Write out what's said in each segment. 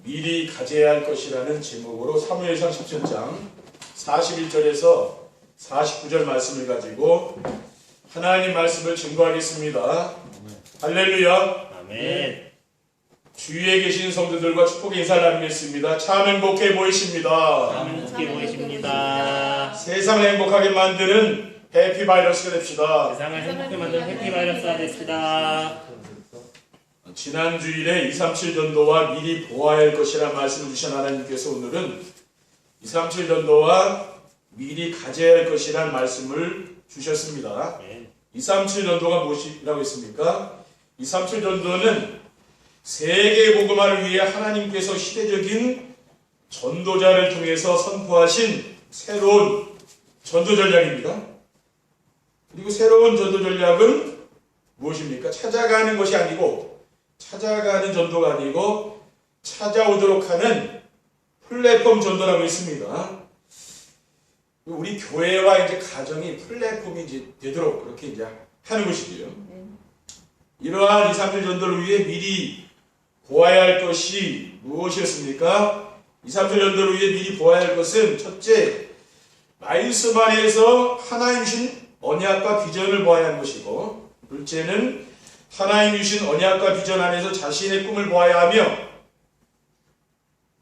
미리 가져야 할 것이라는 제목으로 사무엘상 17장 41절에서 49절 말씀을 가지고 하나님 말씀을 증거하겠습니다. 할렐루야. 아멘. 주위에 계신 성도들과 축복의 인사를 나누겠습니다. 참 행복해 보이십니다. 참 행복해 보이십니다. 세상을 행복하게 만드는 해피바이러스가 됩시다. 세상을 행복해 만드는 해피바이러스가 됩시다. 지난 주일에 237 전도와 미리 보아야 할 것이라는 말씀을 주신 하나님께서 오늘은 237 전도와 미리 가져야 할 것이라는 말씀을 주셨습니다. 237 전도가 무엇이라고 했습니까? 237 전도는 세계 복음화를 위해 하나님께서 시대적인 전도자를 통해서 선포하신 새로운 전도 전략입니다. 그리고 새로운 전도 전략은 무엇입니까? 찾아가는 것이 아니고, 찾아가는 전도가 아니고 찾아오도록 하는 플랫폼 전도라고 했습니다. 우리 교회와 이제 가정이 플랫폼이 이제 되도록 그렇게 이제 하는 것이지요. 이러한 237 전도를 위해 미리 보아야 할 것이 무엇이었습니까? 237 전도를 위해 미리 보아야 할 것은 첫째, 말씀 안에서 하나님 주신 언약과 비전을 보아야 하는 것이고, 둘째는 하나님 주신 언약과 비전 안에서 자신의 꿈을 보아야 하며,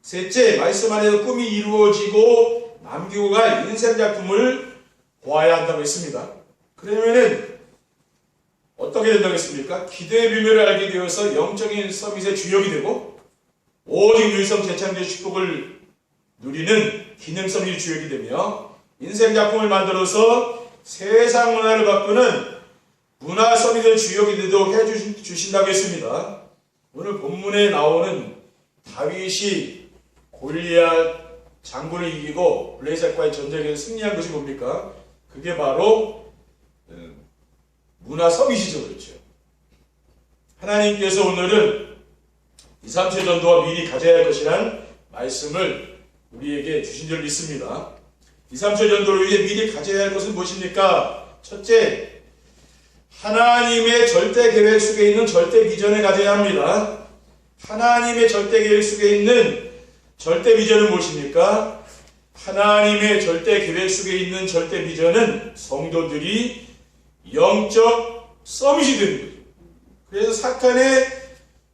셋째, 말씀 안에서 꿈이 이루어지고 남기고 갈 인생 작품을 보아야 한다고 했습니다. 그러면은 어떻게 된다고 했습니까? 기도의 비밀을 알게 되어서 영적인 서밋의 주역이 되고, 오직 유일성 재창조의 축복을 누리는 기능 서밋의 주역이 되며, 인생 작품을 만들어서 세상 문화를 바꾸는 문화 서밋의 주역이 되도록 해주신다고 했습니다. 오늘 본문에 나오는 다윗이 골리앗 장군을 이기고 블레셋과의 전쟁에서 승리한 것이 뭡니까? 그게 바로 문화 서밋이죠. 그렇죠. 하나님께서 오늘은 237 전도와 미리 가져야 할 것이란 말씀을 우리에게 주신 줄 믿습니다. 237 전도를 위해 미리 가져야 할 것은 무엇입니까? 첫째, 하나님의 절대 계획 속에 있는 절대 비전을 가져야 합니다. 하나님의 절대 계획 속에 있는 절대 비전은 무엇입니까? 하나님의 절대 계획 속에 있는 절대 비전은 성도들이 영적 서밋이 되는 거죠. 그래서 사탄의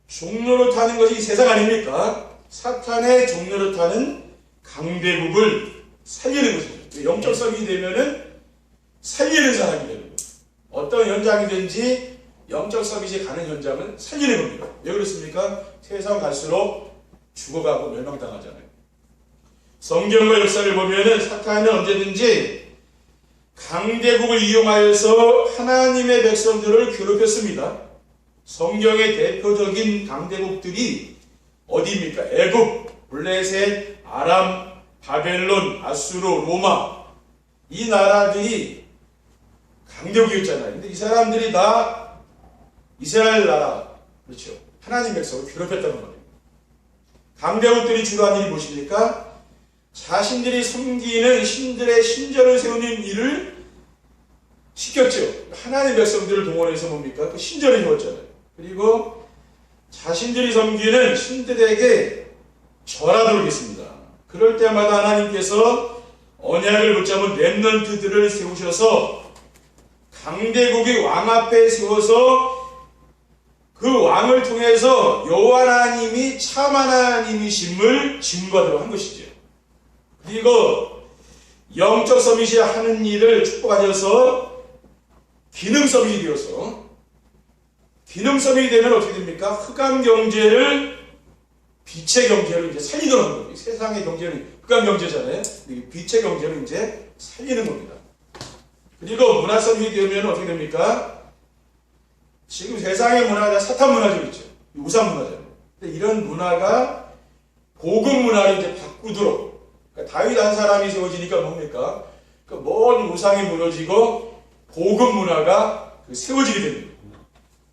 종로를 타는 것이 이 세상 아닙니까? 사탄의 종로를 타는 강대국을 살리는 것이죠. 영적 서밋이 되면은 살리는 사람이 되는 거예요. 어떤 현장이든지 영적 서밋이 가는 현장은 살리는 겁니다. 왜 그렇습니까? 세상 갈수록 죽어가고 멸망당하잖아요. 성경과 역사를 보면은 사탄은 언제든지 강대국을 이용하여서 하나님의 백성들을 괴롭혔습니다. 성경의 대표적인 강대국들이 어디입니까? 애굽, 블레셋, 아람, 바벨론, 아수르, 로마, 이 나라들이 강대국이었잖아요. 근데 이 사람들이 다 이스라엘 나라, 그렇죠, 하나님 백성을 괴롭혔다는 겁니다. 강대국들이 주로 한 일이 무엇입니까? 자신들이 섬기는 신들의 신전을 세우는 일을 시켰죠. 하나님 백성들을 동원해서 뭡니까? 그 신전을 세웠잖아요. 그리고 자신들이 섬기는 신들에게 절하도록 했습니다. 그럴 때마다 하나님께서 언약을 붙잡은 렘넌트들을 세우셔서 강대국의 왕 앞에 세워서 그 왕을 통해서 여호와 하나님이 참 하나님이심을 증거하도록 한 것이죠. 그리고 영적 서밋이 하는 일을 축복하셔서 기능 서밋이 되어서, 기능 서밋이 되면 어떻게 됩니까? 흑암 경제를 빛의 경제로 이제 살리도록 하는 겁니다. 세상의 경제는 흑암 경제잖아요. 빛의 경제로 이제 살리는 겁니다. 그리고 문화 서밋이 되면 어떻게 됩니까? 지금 세상의 문화가 사탄 문화죠, 그렇죠? 우상 문화잖아요. 근데 이런 문화가 복음 문화를 이제 바꾸도록, 그러니까 다윗 한 사람이 세워지니까 뭡니까? 그 모든 우상이 무너지고 복음 문화가 세워지게 됩니다.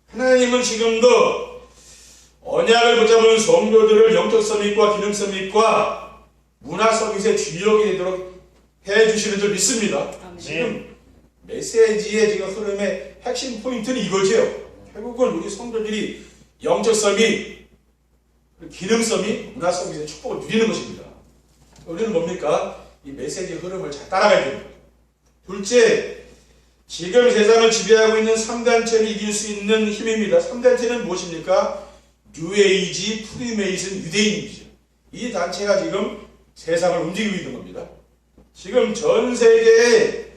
하나님은 지금도 언약을 붙잡은 성도들을 영적 서밋과 기능 서밋과 문화 서밋의 주역이 되도록 해주시는 줄 믿습니다. 지금 메시지의 지금 흐름의 핵심 포인트는 이거죠. 결국은 우리 성도들이 영적 서밋, 기능성이 문화 서비스의 축복을 누리는 것입니다. 우리는 뭡니까? 이 메시지 흐름을 잘 따라가야 됩니다. 둘째, 지금 세상을 지배하고 있는 3단체를 이길 수 있는 힘입니다. 3단체는 무엇입니까? 뉴에이지, 프리메이슨, 유대인이죠. 이 단체가 지금 세상을 움직이고 있는 겁니다. 지금 전 세계의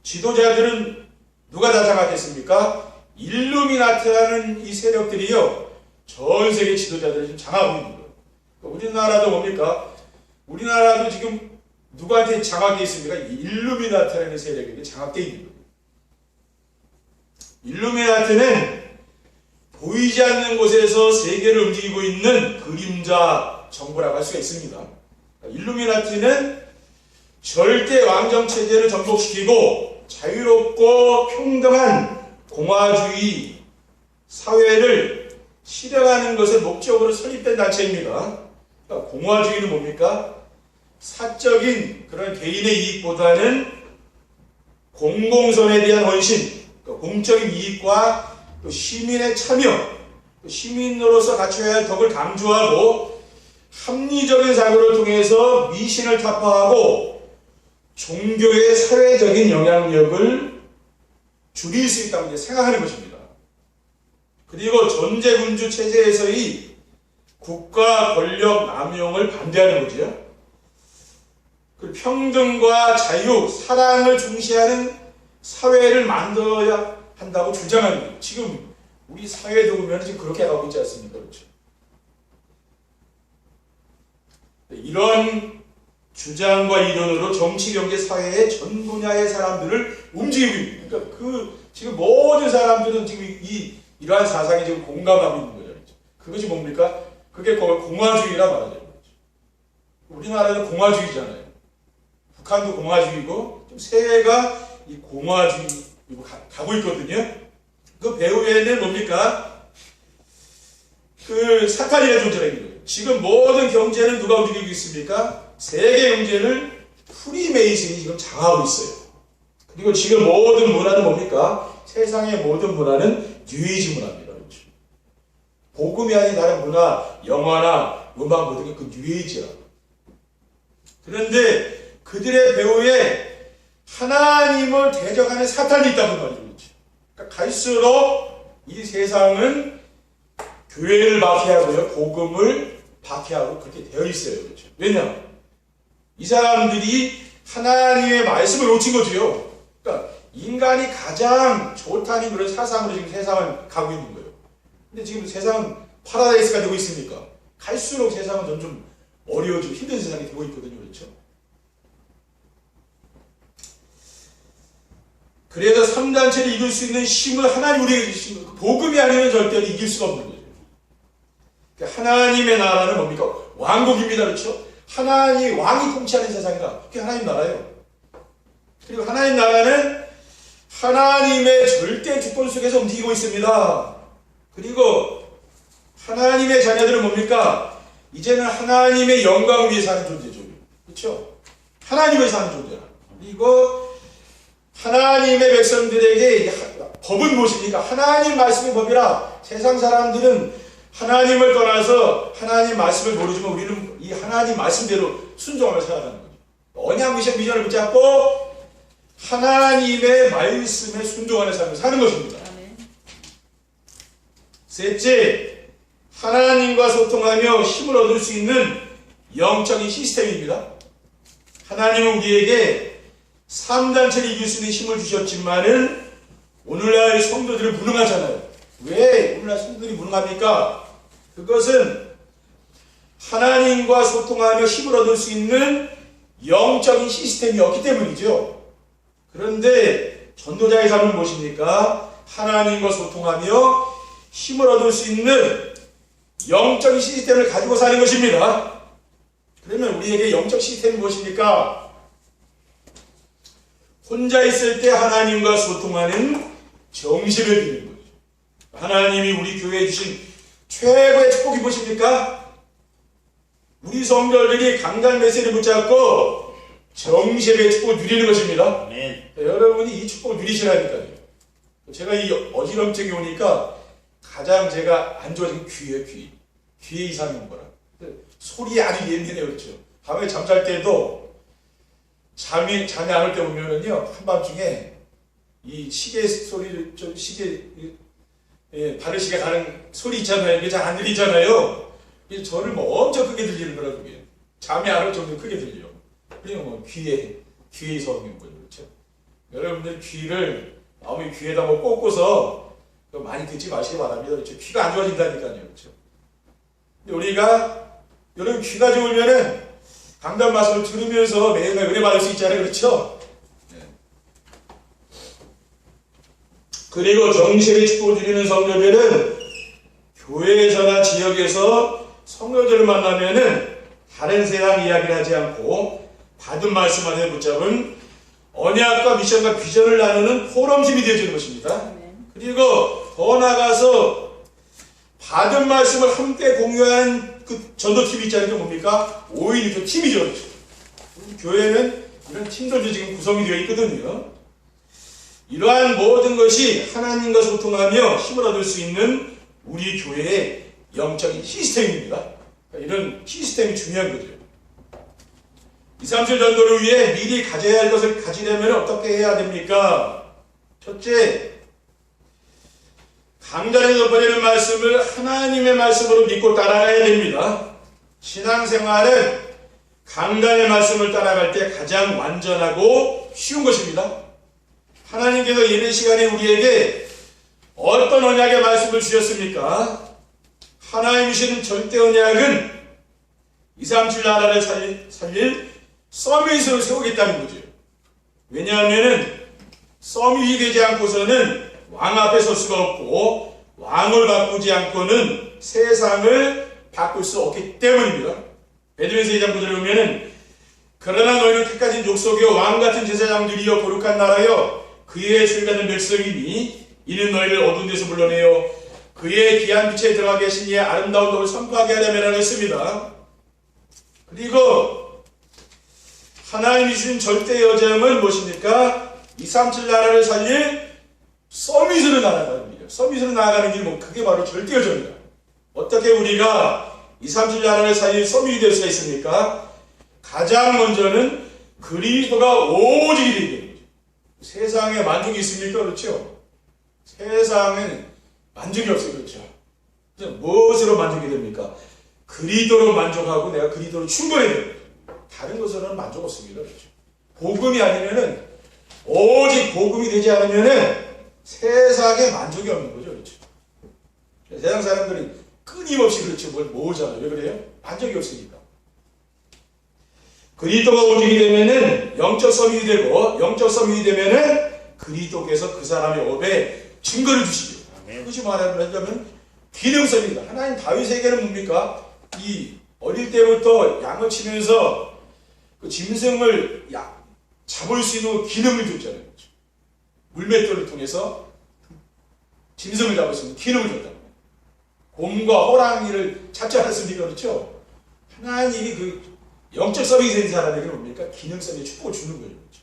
지도자들은 누가 다 장악했습니까? 일루미나트라는 이 세력들이요, 전 세계 지도자들을 지금 장악하고 있는 거예요. 우리나라도 뭡니까? 우리나라도 지금 누구한테 장악되어 있습니까? 일루미나트라는 세력에게 장악되어 있는 거예요. 일루미나트는 보이지 않는 곳에서 세계를 움직이고 있는 그림자 정부라고 할 수가 있습니다. 일루미나티는 절대 왕정 체제를 전복시키고 자유롭고 평등한 공화주의 사회를 실현하는 것을 목적으로 설립된 단체입니다. 그러니까 공화주의는 뭡니까? 사적인 그런 개인의 이익보다는 공공선에 대한 헌신, 그러니까 공적인 이익과 또 시민의 참여, 시민으로서 갖춰야 할 덕을 강조하고 합리적인 사고를 통해서 미신을 타파하고 종교의 사회적인 영향력을 줄일 수 있다고 생각하는 것입니다. 그리고 전제군주 체제에서의 국가 권력 남용을 반대하는 거죠. 그리고 평등과 자유, 사랑을 중시하는 사회를 만들어야 한다고 주장하는 거예요. 지금 우리 사회도 보면 지금 그렇게 가고 있지 않습니까? 그렇죠? 이런 주장과 이론으로 정치, 경제, 사회의 전 분야의 사람들을 움직이고 있는 거예요. 그러니까 지금 모든 사람들은 지금 이러한 사상에 지금 공감하고 있는 거죠. 그것이 뭡니까? 그게 공화주의라 말하죠. 우리나라는 공화주의잖아요. 북한도 공화주의고 좀 세계가 이 공화주의로 가고 있거든요. 그 배후에는 뭡니까? 그 사탄이라는 존재가 있는 거예요. 지금 모든 경제는 누가 움직이고 있습니까? 세계 경제를 프리메이슨이 지금 장악하고 있어요. 그리고 지금 모든 문화는 뭡니까? 세상의 모든 문화는 뉴에이지 문화입니다. 그렇죠? 복음이 아닌 다른 문화, 영화나 음악 모든 게 그 뉴에이지라고. 그런데 그들의 배후에 하나님을 대적하는 사탄이 있다는 말이죠. 그러니까 갈수록 이 세상은 교회를 박해하고요, 복음을 박해하고 그렇게 되어 있어요. 그렇죠? 왜냐? 이 사람들이 하나님의 말씀을 놓친 거지요. 그러니까 인간이 가장 좋다는 그런 사상으로 지금 세상을 가고 있는 거예요. 근데 지금 세상은 파라다이스가 되고 있으니까 갈수록 세상은 점점 어려워지고 힘든 세상이 되고 있거든요. 그렇죠? 그래서 3단체를 이길 수 있는 힘을 하나님 우리에게 주신 거예요. 복음이 아니면 절대로 이길 수가 없는 거죠. 그러니까 하나님의 나라는 뭡니까? 왕국입니다. 그렇죠? 하나님, 왕이 통치하는 세상이다. 그게 하나님 나라예요. 그리고 하나님 나라는 하나님의 절대 주권 속에서 움직이고 있습니다. 그리고 하나님의 자녀들은 뭡니까? 이제는 하나님의 영광을 위해 사는 존재죠. 그렇죠? 하나님을 사는 존재야. 그리고 하나님의 백성들에게 법은 무엇입니까? 하나님 말씀의 법이라. 세상 사람들은 하나님을 떠나서 하나님 말씀을 모르지만 우리는 이 하나님 말씀대로 순종하며 살아가는 거죠. 언약 미션 비전을 붙잡고 하나님의 말씀에 순종하는 삶을 사는 것입니다. 셋째, 하나님과 소통하며 힘을 얻을 수 있는 영적인 시스템입니다. 하나님은 우리에게 3단체를 이길 수 있는 힘을 주셨지만은 오늘날 성도들은 무능하잖아요. 왜 오늘날 성도들이 무능합니까? 그것은 하나님과 소통하며 힘을 얻을 수 있는 영적인 시스템이 없기 때문이죠. 그런데 전도자의 삶은 무엇입니까? 하나님과 소통하며 힘을 얻을 수 있는 영적인 시스템을 가지고 사는 것입니다. 그러면 우리에게 영적 시스템이 무엇입니까? 혼자 있을 때 하나님과 소통하는 정신을 드리는 거죠. 하나님이 우리 교회에 주신 최고의 축복이 무엇입니까? 우리 성도들이 강단 메시지를 붙잡고 정신의 축복을 누리는 것입니다. 아멘. 여러분이 이 축복을 누리시라니까요. 제가 이 어지럼증이 오니까 가장 제가 안 좋아진 귀예요, 귀. 귀의 이상이 온 거라. 소리에 아주 예민해요. 그렇죠? 밤에 잠잘 때도 잠이 안 올 때 보면은요, 한밤중에 이 시계 소리를 좀 바르시가 가는 소리 있잖아요. 이게 잘 안 들리잖아요. 그래서 저를 뭐 엄청 크게 들리더라고요. 잠이 안 올 정도로 크게 들려요. 그리고 뭐 귀에 소음인 거죠. 그렇죠? 여러분들 마음의 귀에다 뭐 꽂고서 많이 듣지 마시기 바랍니다. 그렇죠? 귀가 안 좋아진다니까요. 그렇죠? 근데 우리가 여러분 귀가 좋으면은 강단 말씀을 들으면서 매일매일 은혜 받을 수 있잖아요. 그렇죠? 네. 그리고 정식의 축복을 드리는 성도들은 교회에서나 지역에서 성도들을 만나면은 다른 세상 이야기를 하지 않고 받은 말씀 안에 붙잡은 언약과 미션과 비전을 나누는 포럼심이 되어주는 것입니다. 그리고 더 나아가서 받은 말씀을 함께 공유한 그 전도팀이 있잖아요. 뭡니까? 5인 1조 팀이죠. 교회는 이런 팀들도 지금 구성이 되어 있거든요. 이러한 모든 것이 하나님과 소통하며 힘을 얻을 수 있는 우리 교회의 영적인 시스템입니다. 이런 시스템이 중요한 거죠. 237 전도를 위해 미리 가져야 할 것을 가지려면 어떻게 해야 됩니까? 첫째, 강단에서 전해지는 말씀을 하나님의 말씀으로 믿고 따라가야 됩니다. 신앙생활은 강단의 말씀을 따라갈 때 가장 완전하고 쉬운 것입니다. 하나님께서 예배 시간에 우리에게 어떤 언약의 말씀을 주셨습니까? 하나님 주시는 절대 언약은 237 나라를 살릴 서밋을 세우겠다는 거죠. 왜냐하면 서밋이 되지 않고서는 왕 앞에 설 수가 없고 왕을 바꾸지 않고는 세상을 바꿀 수 없기 때문입니다. 베드로전서 2장 9절에 보면은 그러나 너희는 택하신 족속이요 왕같은 제사장들이요 거룩한 나라요 그의 출가된 백성이니 이는 너희를 어두운 데서 불러내어 그의 귀한 빛에 들어가게 하신 이의 아름다운 덕을 선포하게 하려면 하겠습니다. 그리고 하나님이 주신 절대 여정은 무엇입니까? 237 나라를 살릴 서밋으로 나아가는 길이에요. 서밋으로 나아가는 길은 그게 바로 절대 여정입니다. 어떻게 우리가 237 나라를 살릴 서밋이 될 수가 있습니까? 가장 먼저는 그리스도가 오직이 되게 되는 거죠. 세상에 만족이 있습니까? 그렇죠? 세상은 만족이 없어요. 그렇죠? 그래서 무엇으로 만족이 됩니까? 그리스도로 만족하고 내가 그리스도로 충분해야 돼요. 다른 것으로는 만족 없습니다. 그렇죠? 복음이 아니면은 오직 복음이 되지 않으면은 세상에 만족이 없는 거죠. 그렇죠? 세상 사람들이 끊임없이 그렇죠. 뭘 모으잖아요. 왜 그래요? 만족이 없으니까. 그리스도가 오직이 되면은 영적 서밋이 되고 영적 서밋이 되면은 그리스도께서 그 사람의 업에 증거를 주시죠. 그것이 말하자면 기능성입니다. 하나님 다윗에게는 뭡니까? 이 어릴 때부터 양을 치면서 그 짐승을 잡을 수 있는 기능을 줬잖아요. 물맷돌을 통해서 짐승을 잡을 수 있는 기능을 줬다. 곰과 호랑이를 찾지 않았습니까? 그렇죠? 하나님이 그 영적 서밋이 된 사람에게 뭡니까? 기능성의 축복을 주는 거예요. 그렇죠?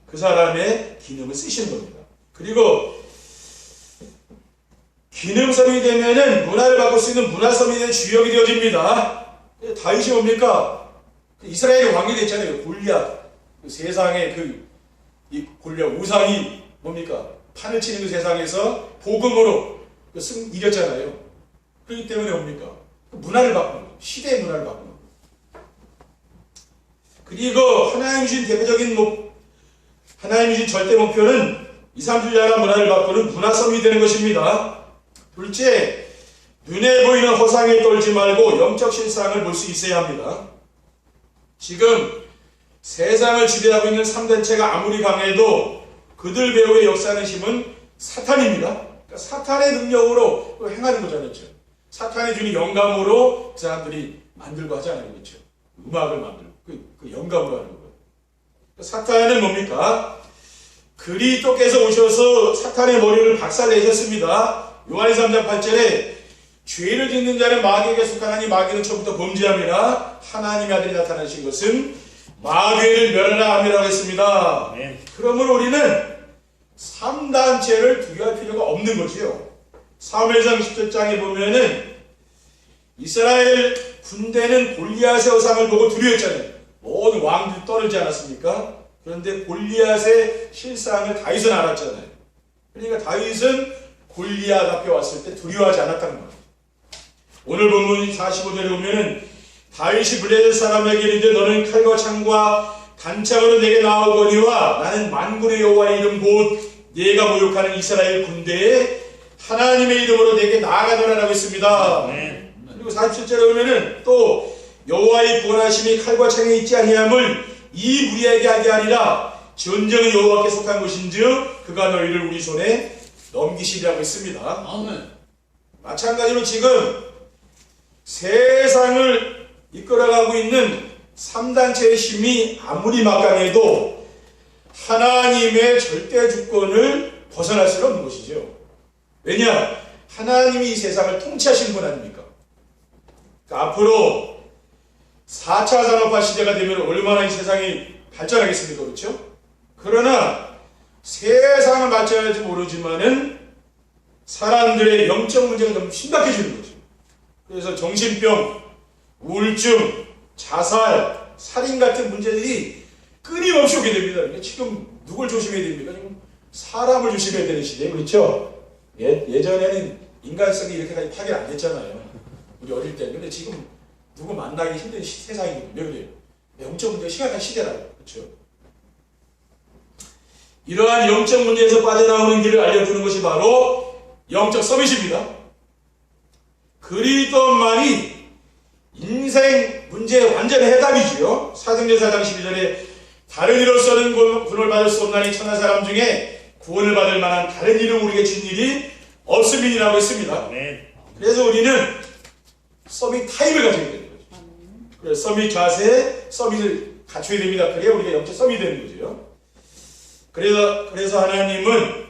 그 사람의 기능을 쓰시는 겁니다. 그리고 기능섬이 되면은 문화를 바꿀 수 있는 문화섬이 되는 주역이 되어집니다. 다윗이 뭡니까? 이스라엘의 왕이 됐잖아요. 골리앗. 세상에 이 골리앗 우상이 뭡니까? 판을 치는 그 세상에서 복음으로 이겼잖아요. 그렇기 때문에 뭡니까? 문화를 바꾸는 거예요. 시대의 문화를 바꾸는 거예요. 그리고 하나님 주신 대표적인 하나님 주신 절대 목표는 237 나라 문화를 바꾸는 문화섬이 되는 것입니다. 둘째, 눈에 보이는 허상에 떨지 말고 영적 실상을 볼 수 있어야 합니다. 지금 세상을 지배하고 있는 3단체가 아무리 강해도 그들 배후에 역사하는 힘은 사탄입니다. 그러니까 사탄의 능력으로 행하는 거잖아요. 사탄이 주는 영감으로 그 사람들이 만들고 하잖아요. 그렇죠? 음악을 만들고 그 영감으로 하는 거예요. 그러니까 사탄은 뭡니까? 그리스도께서 오셔서 사탄의 머리를 박살내셨습니다. 요한의 3장 8절에 죄를 짓는 자는 마귀에게 속하나니 마귀는 처음부터 범죄함이라 하나님의 아들이 나타나신 것은 마귀를 멸하라 함이라고 했습니다. 그러므로 우리는 3단체를 두려워할 필요가 없는 거지요. 사무엘상 17장에 보면은 이스라엘 군대는 골리앗의 우상을 보고 두려웠잖아요. 모든 왕들이 떠들지 않았습니까? 그런데 골리앗의 실상을 다윗은 알았잖아요. 그러니까 다윗은 골리앗 앞에 왔을 때 두려워하지 않았다는 거예요. 오늘 본문 45절에 보면은 다윗이 블레셋 사람에게 이르되 너는 칼과 창과 단창으로 내게 나오거니와 나는 만군의 여호와의 이름 곧 네가 모욕하는 이스라엘 군대에 하나님의 이름으로 내게 나아가노라라고 했습니다. 네. 그리고 47절에 보면은 또 여호와의 구원하심이 칼과 창에 있지 아니함을 이 무리에게 하게 하리라. 전쟁은 여호와께 속한 것인즉 그가 너희를 우리 손에 넘기시리라고 했습니다. 아멘. 마찬가지로 지금 세상을 이끌어가고 있는 3단체의 힘이 아무리 막강해도 하나님의 절대 주권을 벗어날 수는 없는 것이죠. 왜냐? 하나님이 이 세상을 통치하시는 분 아닙니까? 그러니까 앞으로 4차 산업화 시대가 되면 얼마나 이 세상이 발전하겠습니까? 그렇죠? 그러나 세상을 맞춰야할지 모르지만은 사람들의 영적 문제가 너무 심각해지는 거죠. 그래서 정신병, 우울증, 자살, 살인 같은 문제들이 끊임없이 오게 됩니다. 그러니까 지금 누굴 조심해야 됩니까? 지금 사람을 조심해야 되는 시대에 그렇죠? 예전에는 인간성이 이렇게까지 파괴 안 됐잖아요. 우리 어릴 때. 근데 지금 누구 만나기 힘든 세상이거든요. 왜 그래요? 영적 문제가 심각한 시대라고. 그렇죠? 이러한 영적 문제에서 빠져나오는 길을 알려주는 것이 바로 영적 서밋입니다. 그리스도만이 인생 문제의 완전한 해답이지요. 사도행전 4장 12절에 다른 이로서는 구원을 받을 수 없나니 천하 사람 중에 구원을 받을 만한 다른 이름 우리에게 준 일이 없음이라고 했습니다. 네. 그래서 우리는 서밋 타임을 가져야 되는 거죠. 그래서 서밋 자세, 서밋을 갖춰야 됩니다. 그래야 우리가 영적 서밋이 되는 거죠. 그래서 하나님은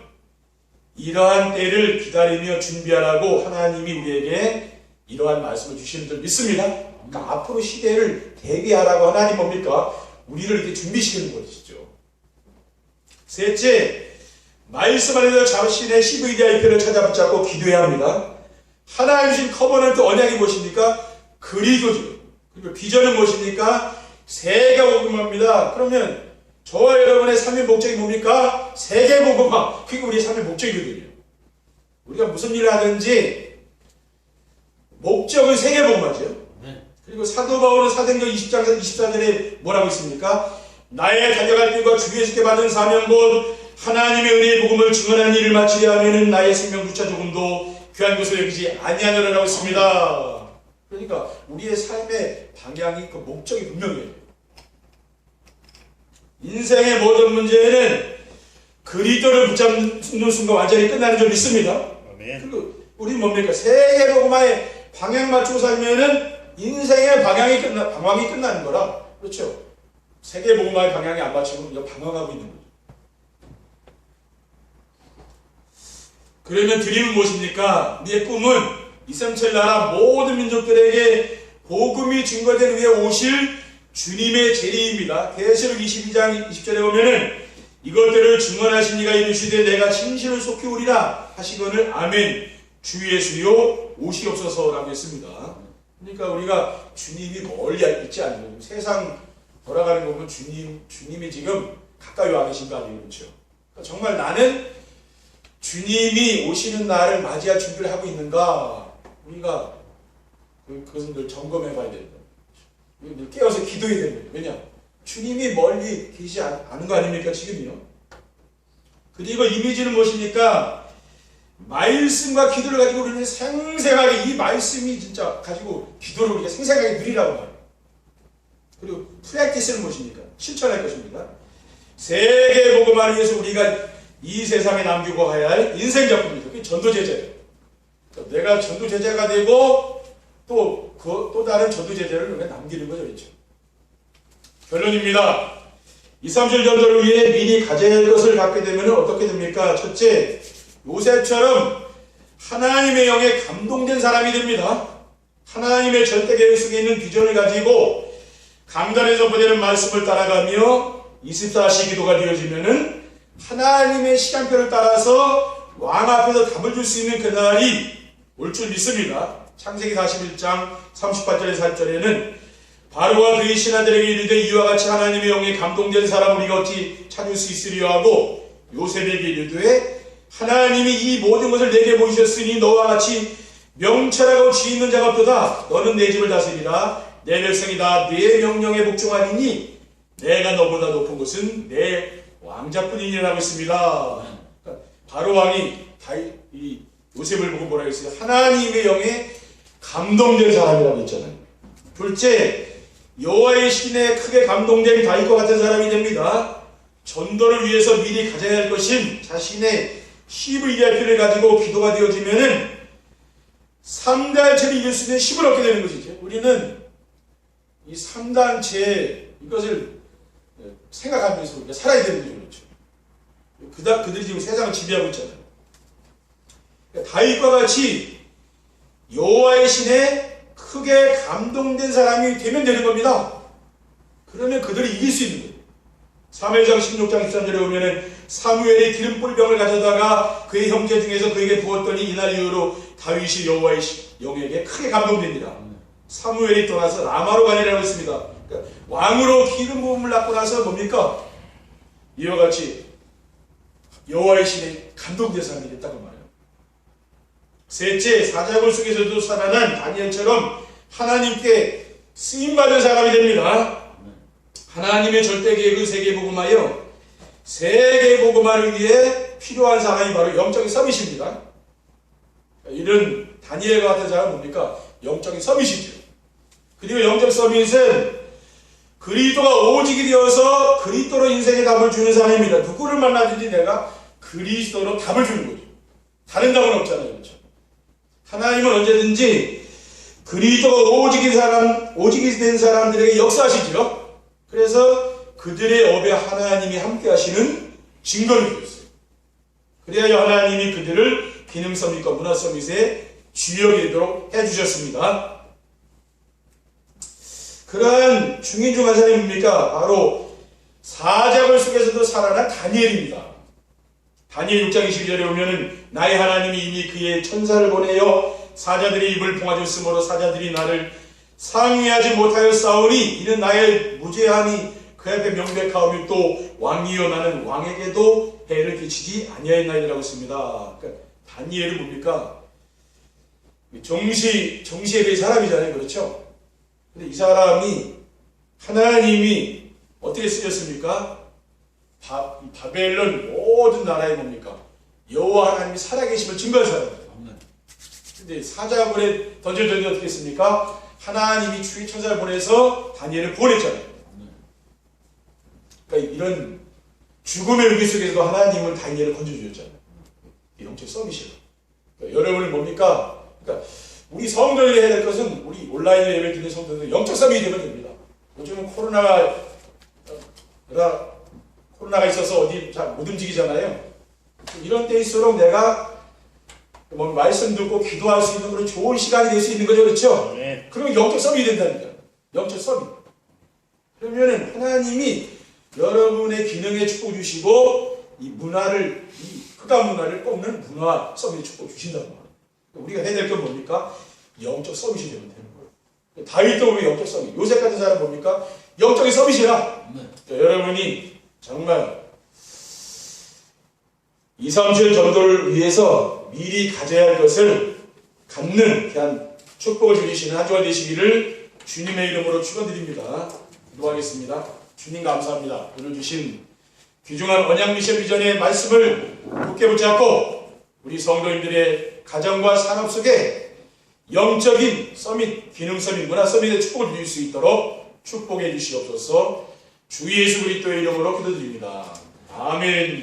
이러한 때를 기다리며 준비하라고 하나님이 우리에게 이러한 말씀을 주시는 줄 믿습니다. 그러니까 앞으로 시대를 대비하라고 하나님 뭡니까? 우리를 이렇게 준비시키는 것이죠. 셋째, 말씀 안에서 자신의 CVDIP를 찾아 붙잡고 기도해야 합니다. 하나님 주신 커버넌트 언약이 무엇입니까? 그리스도죠. 그리고 비전은 무엇입니까? 세계복음화입니다. 그러면 저와 여러분의 삶의 목적이 뭡니까? 세계복음화. 그게 우리의 삶의 목적이거든요. 우리가 무슨 일을 하든지 목적은 세계복음화죠. 그리고 사도 바울은 사도행전 20장 24절에 뭐라고 있습니까? 나의 달려갈 길과 주 예수께 받은 사명 곧 하나님의 은혜의 복음을 증언하는 일을 마치려 하면은 나의 생명조차 조금도 귀한 것을 여기지 아니하노라라고 했습니다. 그러니까 우리의 삶의 방향이 그 목적이 분명해요. 인생의 모든 문제는 그리스도를 붙잡는 순간 완전히 끝나는 줄 믿습니다. 그리고 우리 뭡니까? 세계복음화에 방향 맞추고 살면은 인생의 방향이 끝나는 거라. 그렇죠? 세계복음화의 방향이 안 맞추면 우리가 방황하고 있는 거죠. 그러면 드림은 무엇입니까? 우리의 꿈은 237 나라 모든 민족들에게 복음이 증거된 후에 오실 주님의 재림입니다. 계시록 22장 20절에 보면은 이것들을 증언하신 이가 이르시되 내가 진실을 속히 오리라 하시거늘 아멘 주 예수여 오시옵소서라고 했습니다. 그러니까 우리가 주님이 멀리 있지 않는 세상 돌아가는 거 보면 주님이 지금 가까이 와 계신 거 아니에요. 그렇죠? 그러니까 정말 나는 주님이 오시는 날을 맞이할 준비를 하고 있는가 우리가 그것은 늘 점검해 봐야 된다. 늘 깨어서 기도해야 됩니다. 왜냐? 주님이 멀리 계시지 않은 거 아닙니까? 지금요. 그리고 이미지는 무엇입니까? 말씀과 기도를 가지고 우리는 생생하게 이 말씀이 진짜 가지고 기도를 우리가 생생하게 누리라고 말해요. 그리고 프랙티스는 무엇입니까? 실천할 것입니다. 세계복음화를 위해서 우리가 이 세상에 남기고 가야 할 인생 작품입니다. 그게 전도제자예요. 그러니까 내가 전도제자가 되고 또 다른 전도제자를 남기는 거죠. 그렇죠? 결론입니다. 237 전도를 위해 미리 가져야 할 것을 갖게 되면 어떻게 됩니까? 첫째, 요셉처럼 하나님의 영에 감동된 사람이 됩니다. 하나님의 절대 계획 속에 있는 비전을 가지고 강단에서 보내는 말씀을 따라가며 24시 기도가 되어지면은 하나님의 시간표를 따라서 왕 앞에서 답을 줄 수 있는 그날이 올 줄 믿습니다. 창세기 41장 38절에 4절에는 바로와 그의 신하들에게 이르되 이와 같이 하나님의 영에 감동된 사람 우리가 어찌 찾을 수 있으리요 하고 요셉에게 이르되 하나님이 이 모든 것을 내게 보이셨으니 너와 같이 명철하고 지 있는 자가 없도다. 너는 내 집을 다스리라. 내 백성이 다 내 명령에 복종하리니 내가 너보다 높은 것은 내 왕자뿐이니라고 했습니다. 그러니까 바로 왕이 이 요셉을 보고 뭐라고 했어요? 하나님의 영에 감동된 사람이라고 했잖아요. 둘째, 여호와의 신에 크게 감동된 다윗과 같은 사람이 됩니다. 전도를 위해서 미리 가져야 할 것인 자신의 CVIP를 가지고 기도가 되어지면은 3단체를 이길 수 있는 힘을 얻게 되는 것이죠. 우리는 이 3단체 이것을 생각하면서 우리가 살아야 되는 거죠. 그렇죠. 그들이 지금 세상을 지배하고 있잖아요. 그러니까 다윗과 같이 여호와의 신에 크게 감동된 사람이 되면 되는 겁니다. 그러면 그들이 이길 수 있는 거예요. 사무엘상 16장 13절에 보면은 사무엘이 기름불병을 가져다가 그의 형제 중에서 그에게 부었더니 이날 이후로 다윗이 여호와의 영에게 크게 감동됩니다. 사무엘이 떠나서 라마로 가니라고 했습니다. 그러니까 왕으로 기름 부음을 받고 나서 뭡니까? 이와 같이 여호와의 신에 감동된 사람이 됐다고 말해요. 셋째, 사자굴 속에서도 살아난 다니엘처럼 하나님께 쓰임받은 사람이 됩니다. 하나님의 절대 계획은 세계복음하여 세계복음화를 위해 필요한 사람이 바로 영적인 서밋입니다. 이런 다니엘과 같은 사람은 뭡니까? 영적인 서밋이죠. 그리고 영적 서밋은 그리스도가 오직이 되어서 그리스도로 인생의 답을 주는 사람입니다. 누구를 만나든지 내가 그리스도로 답을 주는 거죠. 다른 답은 없잖아요. 그렇죠? 하나님은 언제든지 그리스도가 오직이 된 사람들에게 역사하시죠. 그래서 그들의 업에 하나님이 함께 하시는 증거를 주셨어요. 그래야 하나님이 그들을 기능 서밋과 문화 서밋의 주역이 되도록 해주셨습니다. 그러한 중인 중 한 사람이 뭡니까? 바로 사자굴 속에서도 살아난 다니엘입니다. 다니엘 6장 22절에 보면은 나의 하나님이 이미 그의 천사를 보내어 사자들의 입을 봉하셨으므로 사자들이 나를 상의하지 못하여 싸우니 이는 나의 무죄함이 그 앞에 명백하오며 또 왕이여 나는 왕에게도 해를 끼치지 아니하였나이라고 했습니다. 그러니까 다니엘은 뭡니까? 정시의 사람이잖아요. 그렇죠? 근데 이 사람이 하나님이 어떻게 쓰였습니까? 바벨론 모든 나라에 뭡니까? 여호와 하나님이 살아계심을 증거한 사람이에요. 근데 사자굴에 던져졌는데 어떻게 했습니까? 하나님이 주의 천사를 보내서 다니엘을 보냈잖아요. 그러니까 이런 죽음의 위기 속에서도 하나님은 다니엘을 건져주셨잖아요. 영적 서밋이에요. 그러니까 여러분은 뭡니까? 그러니까 우리 성도들이 해야 될 것은 우리 온라인에 예배 드리는 성도들 영적 서밋이 되면 됩니다. 요즘은 코로나가 있어서 어디 잘 못 움직이잖아요. 이런 때일수록 내가 말씀 듣고 기도할 수 있는 그런 좋은 시간이 될 수 있는 거죠. 그렇죠? 네. 그러면 영적 서밋이 된다니까. 영적 서밋. 그러면은 하나님이 여러분의 기능에 축복 주시고 이 문화를, 이 흑암 문화를 꺾는 문화 서밋에 축복 주신다는 거예요. 우리가 해야 될 건 뭡니까? 영적 서밋이 되면 되는 거예요. 다윗도 보면 영적 서밋. 요셉 같은 사람 뭡니까? 영적인 서밋이야. 여러분이 정말 2, 3주의 전도를 위해서 미리 가져야 할 것을 갖는 그냥 축복을 주시는 한 주가 되시기를 주님의 이름으로 축원드립니다. 기도하겠습니다. 주님 감사합니다. 오늘 주신 귀중한 언약 미션 비전의 말씀을 굳게 붙잡고 우리 성도님들의 가정과 산업 속에 영적인 서밋, 기능 서밋, 문화 서밋의 축복을 드릴 수 있도록 축복해 주시옵소서. 주 예수 그리스도의 이름으로 기도드립니다. 아멘.